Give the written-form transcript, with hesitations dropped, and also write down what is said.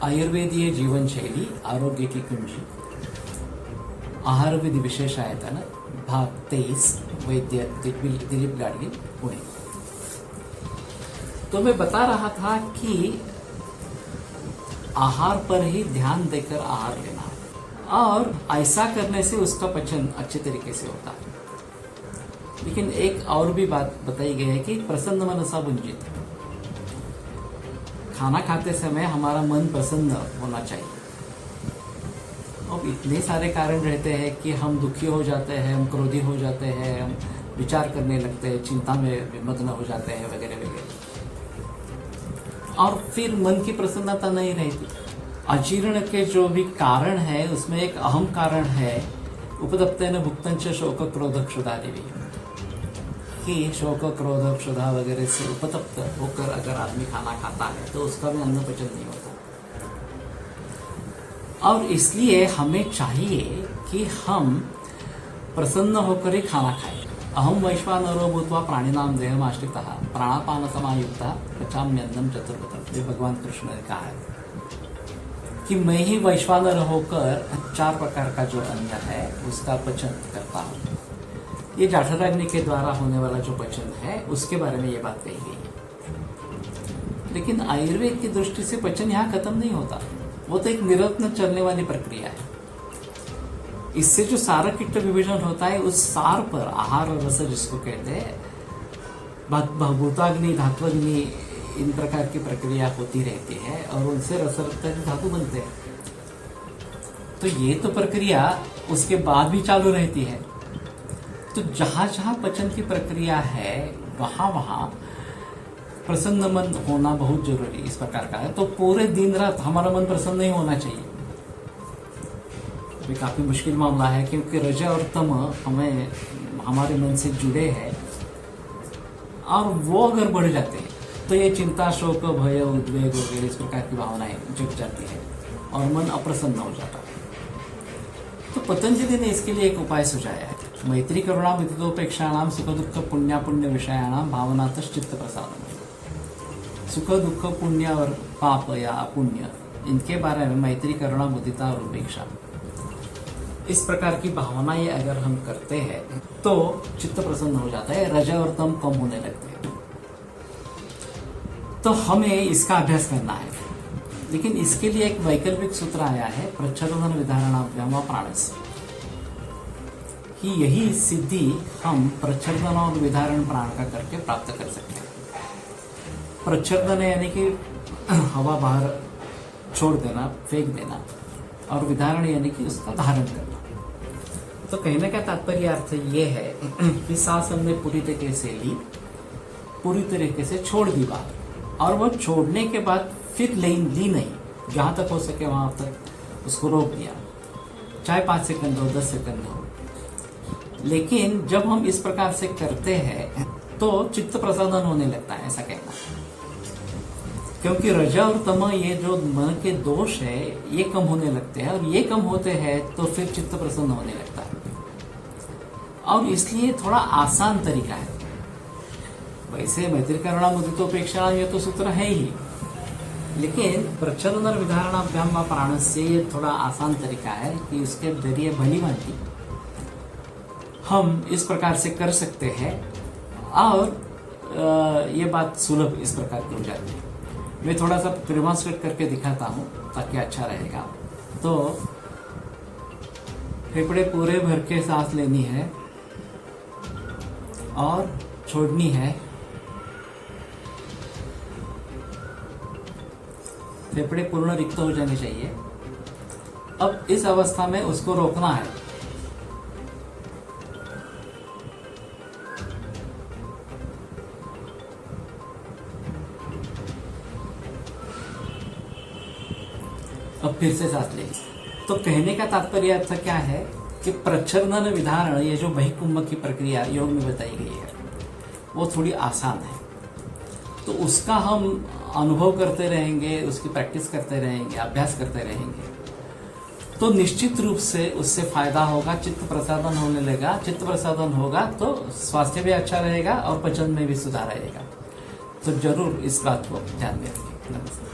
आयुर्वेदीय जीवन शैली आरोग्य की कुंजी आहार विधि विशेष आयतन भाग 23 वैद्य दिलीप गाडगे पुणे। तो मैं बता रहा था कि आहार पर ही ध्यान देकर आहार लेना और ऐसा करने से उसका पचन अच्छे तरीके से होता है। लेकिन एक और भी बात बताई गई है कि प्रसन्न मनसा भुंजित, खाना खाते समय हमारा मन प्रसन्न होना चाहिए। अब इतने सारे कारण रहते हैं कि हम दुखी हो जाते हैं, हम क्रोधी हो जाते हैं, हम विचार करने लगते हैं, चिंता में विमग्न हो जाते हैं वगैरह वगैरह, और फिर मन की प्रसन्नता नहीं रहती। अजीर्ण के जो भी कारण है उसमें एक अहम कारण है उपदप्तेन भुक्तंच शोक क्रोध क्षुधादेवी, कि शोक क्रोध क्षुधा वगैरह से उपतप्त होकर अगर आदमी खाना खाता है तो उसका भी अन्न पचन नहीं होता। और इसलिए हमें चाहिए कि हम प्रसन्न होकर ही खाना खाएं। अहम वैश्वानरो भूत्वा प्राणिनाम देहमाश्रितः प्राणापान समायुक्ता पचाम्यन्नम चतुर्विधम्, ये भगवान कृष्ण ने कहा है कि मैं ही वैश्वानर होकर 4 प्रकार का जो अन्न है उसका पचन करता हूँ। ये जाठराग्नि के द्वारा होने वाला जो पचन है उसके बारे में ये बात कही गई है। लेकिन आयुर्वेद की दृष्टि से पचन यहाँ खत्म नहीं होता, वो तो एक निरंतर चलने वाली प्रक्रिया है। इससे जो सार किट्ट विभाजन होता है उस सार पर आहार रस जिसको कहते हैं भूताग्नि धात्वग्नि, इन प्रकार की प्रक्रिया होती रहती है और उनसे रस रक्तादि धातु बनते हैं। तो ये तो प्रक्रिया उसके बाद भी चालू रहती है। तो जहां जहां पचन की प्रक्रिया है वहां वहां प्रसन्न मन होना बहुत जरूरी इस प्रकार का है। तो पूरे दिन रात हमारा मन प्रसन्न नहीं होना चाहिए। ये काफी मुश्किल मामला है क्योंकि रज और तम हमें हमारे मन से जुड़े हैं, और वो अगर बढ़ जाते हैं तो ये चिंता शोक भय उद्वेग वगैरह इस प्रकार की भावनाएं जुट जाती है और मन अप्रसन्न हो जाता है। तो पतंजलि ने इसके लिए एक उपाय सुझाया है। मैत्री करुणा विदितोपेक्षाणाम सुख दुख पुण्य विषयाणाम भावनातश्च चित्त प्रसादम। सुख दुख पुण्य और पाप या अपुण्य, इनके बारे में मैत्री करुणा मुदिता और उपेक्षा, इस प्रकार की भावनाएं अगर हम करते हैं तो चित्त प्रसन्न हो जाता है, रजा और तम कम होने लगते हैं। तो हमें इसका अभ्यास करना है। लेकिन इसके लिए एक वैकल्पिक सूत्र आया है प्रच्छन्न विधारणाभ्याम व प्राणस, कि यही सिद्धि हम प्रच्छन्न और विधारण प्राण का करके प्राप्त कर सकते हैं। प्रच्छन्न यानी कि हवा बाहर छोड़ देना, फेंक देना, और विधारण यानी कि उसका धारण करना। तो कहने का तात्पर्य अर्थ ये है कि सांस हमने पूरी तरीके से ली, पूरी तरीके से छोड़ दी बाहर, और वो छोड़ने के बाद फिर ली नहीं, जहां तक हो सके वहां तक उसको रोक दिया, चाहे 5 सेकंड हो 10 सेकंड हो। लेकिन जब हम इस प्रकार से करते हैं तो चित्त प्रसादन होने लगता है, ऐसा कहना। क्योंकि रजा और तम ये जो मन के दोष है ये कम होने लगते हैं, और ये कम होते हैं तो फिर चित्त प्रसन्न होने लगता है। और इसलिए थोड़ा आसान तरीका है। वैसे मैत्री करुणा मुदितोपेक्षा ये तो सूत्र है ही, लेकिन प्रच्छन्न विधारणाभ्याम व प्राण से ये थोड़ा आसान तरीका है कि उसके जरिए भली भांति हम इस प्रकार से कर सकते हैं, और ये बात सुलभ इस प्रकार की हो जाती है। मैं थोड़ा सा डेमोंस्ट्रेट करके दिखाता हूँ ताकि अच्छा रहेगा। तो फेफड़े पूरे भर के सांस लेनी है और छोड़नी है। फेफड़े पूर्ण रिक्त हो जाने चाहिए। अब इस अवस्था में उसको रोकना है। अब फिर से सांस लेंगे। तो कहने का तात्पर्य अर्थ क्या है कि प्रच्छन्न विधारण, ये जो बहिकुंभ की प्रक्रिया योग में बताई गई है, वो थोड़ी आसान है। तो उसका हम अनुभव करते रहेंगे, उसकी प्रैक्टिस करते रहेंगे, अभ्यास करते रहेंगे, तो निश्चित रूप से उससे फायदा होगा, चित्त प्रसादन होने लगेगा। चित्त प्रसादन होगा तो स्वास्थ्य भी अच्छा रहेगा और पचन में भी सुधार आएगा। तो जरूर इस बात को ध्यान में रखें। नमस्कार।